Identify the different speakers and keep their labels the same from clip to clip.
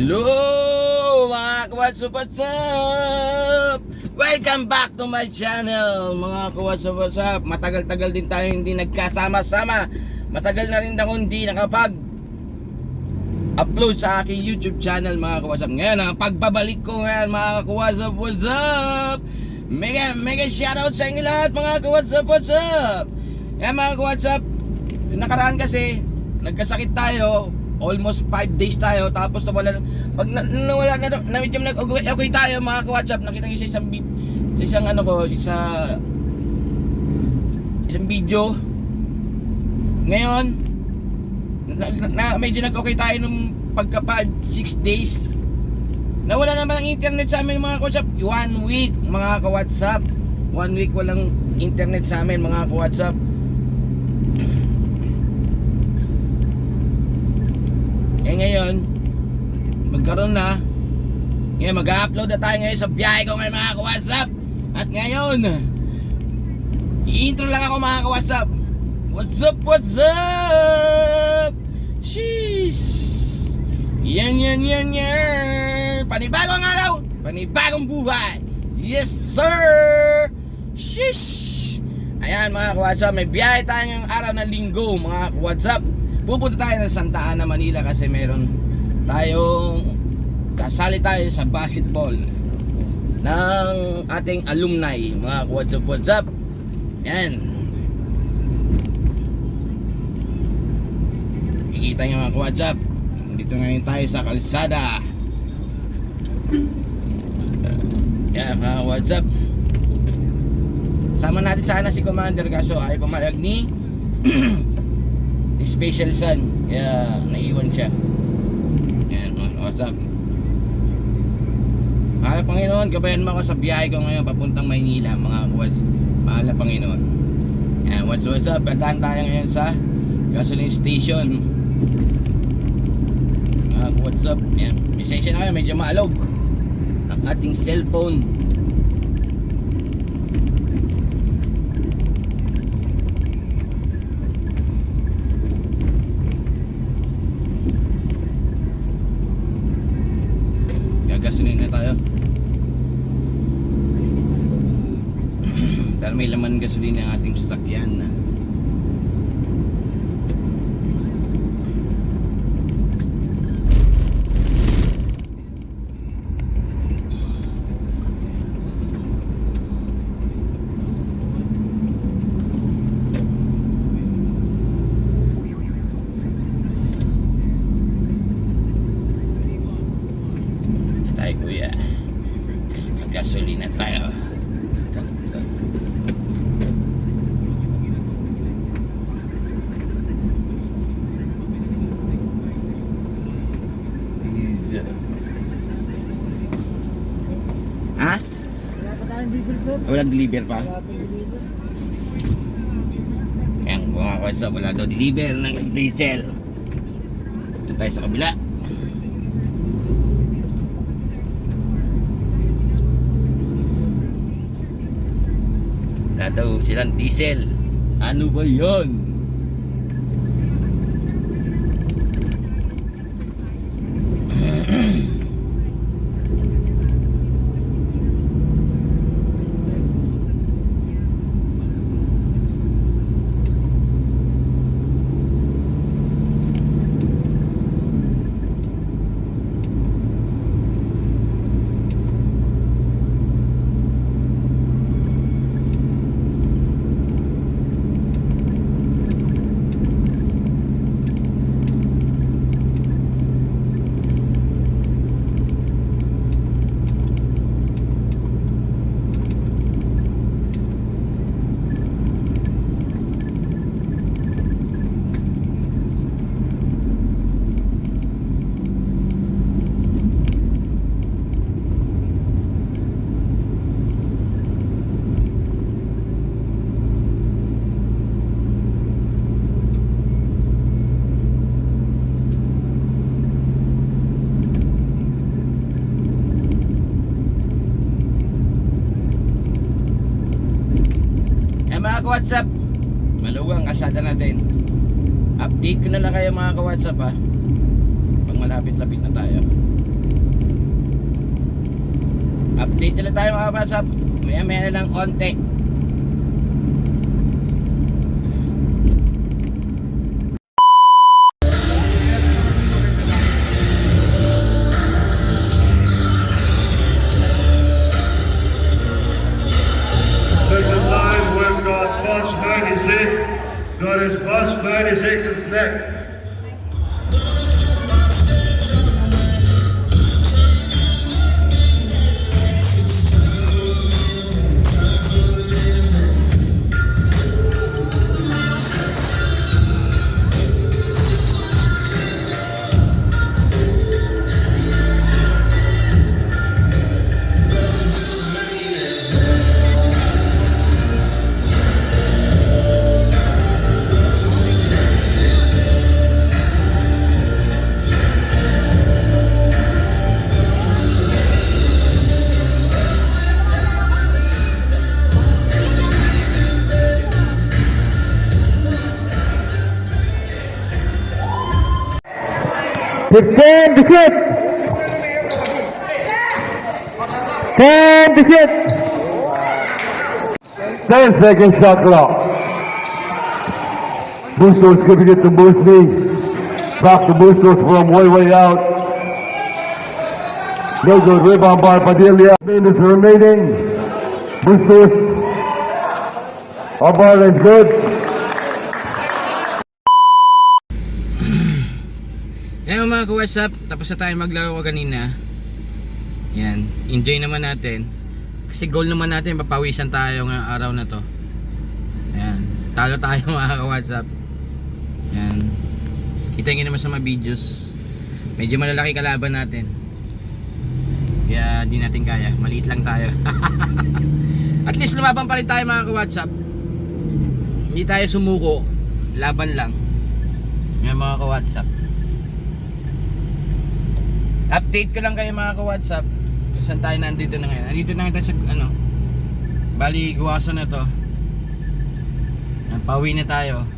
Speaker 1: Hello mga ka-WhatsApp, what's up? Welcome back to my channel mga ka-WhatsApp. Matagal-tagal din tayo hindi nagkasama-sama. Matagal na rin ako hindi nakapag-upload sa aking YouTube channel mga ka-WhatsApp. Ngayon ang pagbabalik ko ngayon mga ka-WhatsApp, what's up? Mega shoutout sa inyo lahat mga ka-WhatsApp, what's up? Yan mga ka-WhatsApp, nakaraan kasi nagkasakit tayo. Almost 5 days tayo, tapos nawala nawala na medyo nag-okay tayo mga ka-WhatsApp. Nakita nyo sa isang video. Ngayon medyo nag-okay tayo nung pagka 5-6 days. Nawala naman ang internet sa amin mga ka-WhatsApp. 1 week mga ka-WhatsApp, 1 week walang internet sa amin mga ka-WhatsApp. Ngayon magkaroon na. Ngayon mag-upload na tayo ngayon sa biyahe ko ngayon mga ka-WhatsApp. At ngayon i-intro lang ako mga ka-WhatsApp. What's up, what's up? Sheesh. Yan. Panibagong araw, panibagong buhay. Yes sir. Sheesh. Ayan mga ka-WhatsApp, may biyahe tayo ngayong araw na linggo mga ka-WhatsApp. Pupunta tayo ng Santa Ana, Manila kasi meron tayong kasali tayo sa basketball ng ating alumni mga WhatsApp. Yan. Kikita nyo mga WhatsApp. Dito ngayon tayo sa kalsada. Yan mga WhatsApp. Sama natin sana si Commander kaso ayaw pumayag ni Special Son, kaya naiwan siya. Yan, what's up? Mahal Panginoon, gabayan mo ako sa biyahe ko ngayon papuntang Maynila mga what's. Mahal Panginoon. Yan, what's up? Dadaan tayo ngayon sa gasoline station. What's up? Yan, misensya na kayo, medyo maalog ang ating cellphone. Gasolina na tayo. Dahil may laman gasolina ang ating sasakyan. Kuya, gasolina tayo. Ha?
Speaker 2: Wala pa tayong diesel sir.
Speaker 1: Walang deliver pa?
Speaker 2: Wala pa deliver.
Speaker 1: Yan, mga WhatsApp, wala daw deliver ng diesel. Yan tayo sa kabila. Wala daw silang diesel. Ano ba yan? WhatsApp, maluwang kalsada natin. Update ko na lang kayo mga ka-WhatsApp ha, pag malapit-lapit na tayo. Update na lang tayo mga WhatsApp. Maya na lang konti.
Speaker 3: Section 9, we've got Bunch 96. That is Bunch 96 is next.
Speaker 4: Defend the ship! 10 the ship! 10 seconds shot clock. Boosters giving it to Moosey. Back to Boosters from way out. No good rebound by Padilla. Minutes remaining. Boosters. Our ball is good.
Speaker 1: Ayan mga ka-WhatsApp, tapos na tayo maglaro kanina. Yan, enjoy naman natin. Kasi goal naman natin, papawisan tayo ngayong araw na to. Ayan, talo tayo mga ka-WhatsApp. Ayan, kita nyo naman sa mga videos. Medyo malalaki kalaban natin. Kaya di natin kaya, maliit lang tayo. At least lumaban pa rin tayo mga ka-WhatsApp. Hindi tayo sumuko, laban lang. Ayan mga ka-WhatsApp. Update ko lang kayo mga ka-WhatsApp kung saan tayo nandito na ngayon. Nandito na kita sa bali guwaso na to. Pauwi na tayo.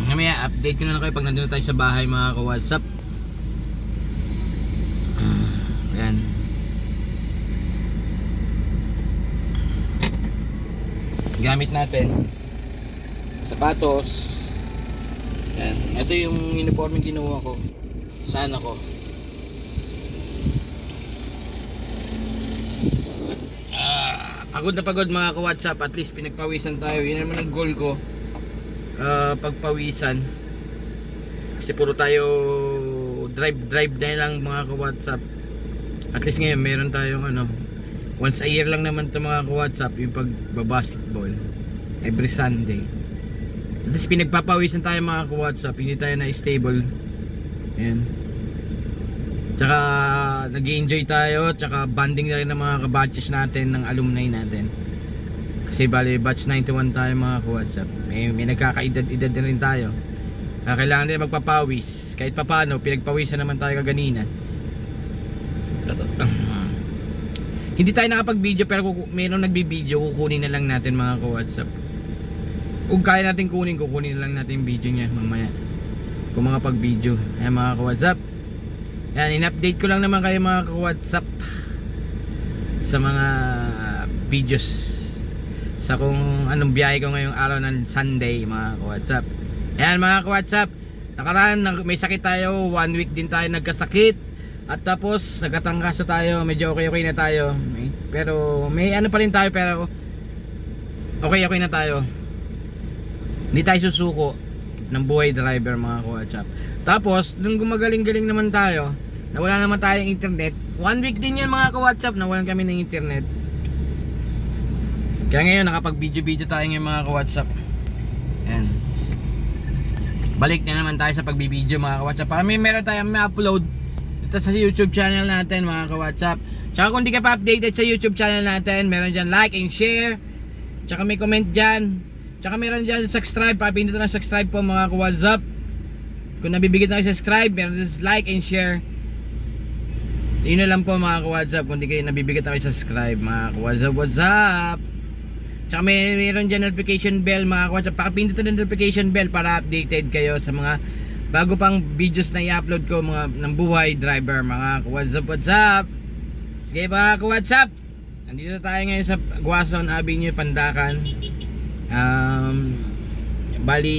Speaker 1: Mamaya update ko na lang kayo pag nandito tayo sa bahay mga ka-WhatsApp. Ayan. Gamit natin sapatos. Ayan. Ito yung uniforme ginawa ko. Saan ako? Pagod na pagod mga ka-WhatsApp. At least pinagpawisan tayo. Yun naman ang goal ko, pagpawisan. Kasi puro tayo drive na lang mga ka-WhatsApp. At least ngayon meron tayong once a year lang naman ito mga ka-WhatsApp, yung pagbabasketball every Sunday. At least pinagpapawisan tayo mga ka-WhatsApp. Hindi tayo na stable. Ayan. Tsaka nag-i-enjoy tayo. Tsaka banding na rin ng mga kabatches natin, ng alumni natin. Kasi bali batch 91 tayo mga ka-WhatsApp. May nagkakaedad-edad na rin tayo. Kailangan din magpapawis. Kahit papano, pinagpawisan naman tayo kaganina. Hindi tayo nakapag-video, pero mayroong nagbi-video, kukunin na lang natin mga ka-WhatsApp. Kung kaya natin kukunin na lang natin yung video niya mamaya. Kung mga pag-video. Ayan mga ka-WhatsApp. Ayan, in-update ko lang naman kayo mga ka-WhatsApp sa mga videos sa kung anong biyahe ko ngayong araw ng Sunday mga ka-WhatsApp. Ayan mga ka-WhatsApp, nakaraan may sakit tayo, 1 week din tayo nagkasakit. At tapos nagkatangkaso tayo, medyo okay na tayo. Pero may pa rin tayo, pero okay na tayo. Hindi tayo susuko ng buhay driver mga ka-WhatsApp. Tapos nung gumagaling-galing naman tayo, nawala naman tayong internet. 1 week din yun mga ka-WhatsApp, nawalan kami ng internet. Kaya ngayon nakapag-video tayo ngayon mga ka-WhatsApp. Ayan. Balik na naman tayo sa pagbibideo mga ka-WhatsApp. Para meron tayong ma-upload dito sa YouTube channel natin mga ka-WhatsApp. Tsaka kung di ka pa updated sa YouTube channel natin, meron dyan like and share. Tsaka may comment dyan. Tsaka meron dyan subscribe. Papindot na subscribe po mga ka-WhatsApp. Kung nabibigyan tayo subscribe, meron dyan like and share. Yun na lang po mga ka-WhatsApp. Kung di kayo nabibigyan tayo subscribe mga ka-WhatsApp, WhatsApp. Tsaka meron dyan notification bell mga ka-WhatsApp. Pakapindot na notification bell para updated kayo sa mga bago pang videos na i-upload ko mga ng buhay driver mga ka-WhatsApp, WhatsApp. Sige mga ka-WhatsApp, nandito tayo ngayon sa Guason Avenue, Pandacan. Bali,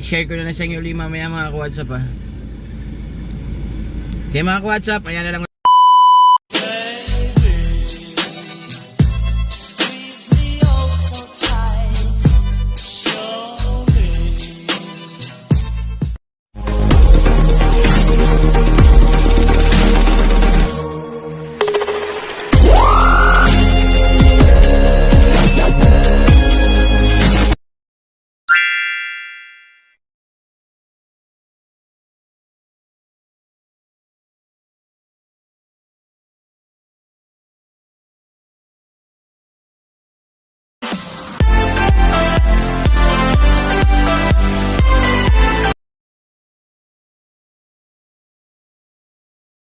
Speaker 1: share ko na lang sa inyo mamaya mga ka-WhatsApp ha. Okay mga ka-WhatsApp, ayan na lang.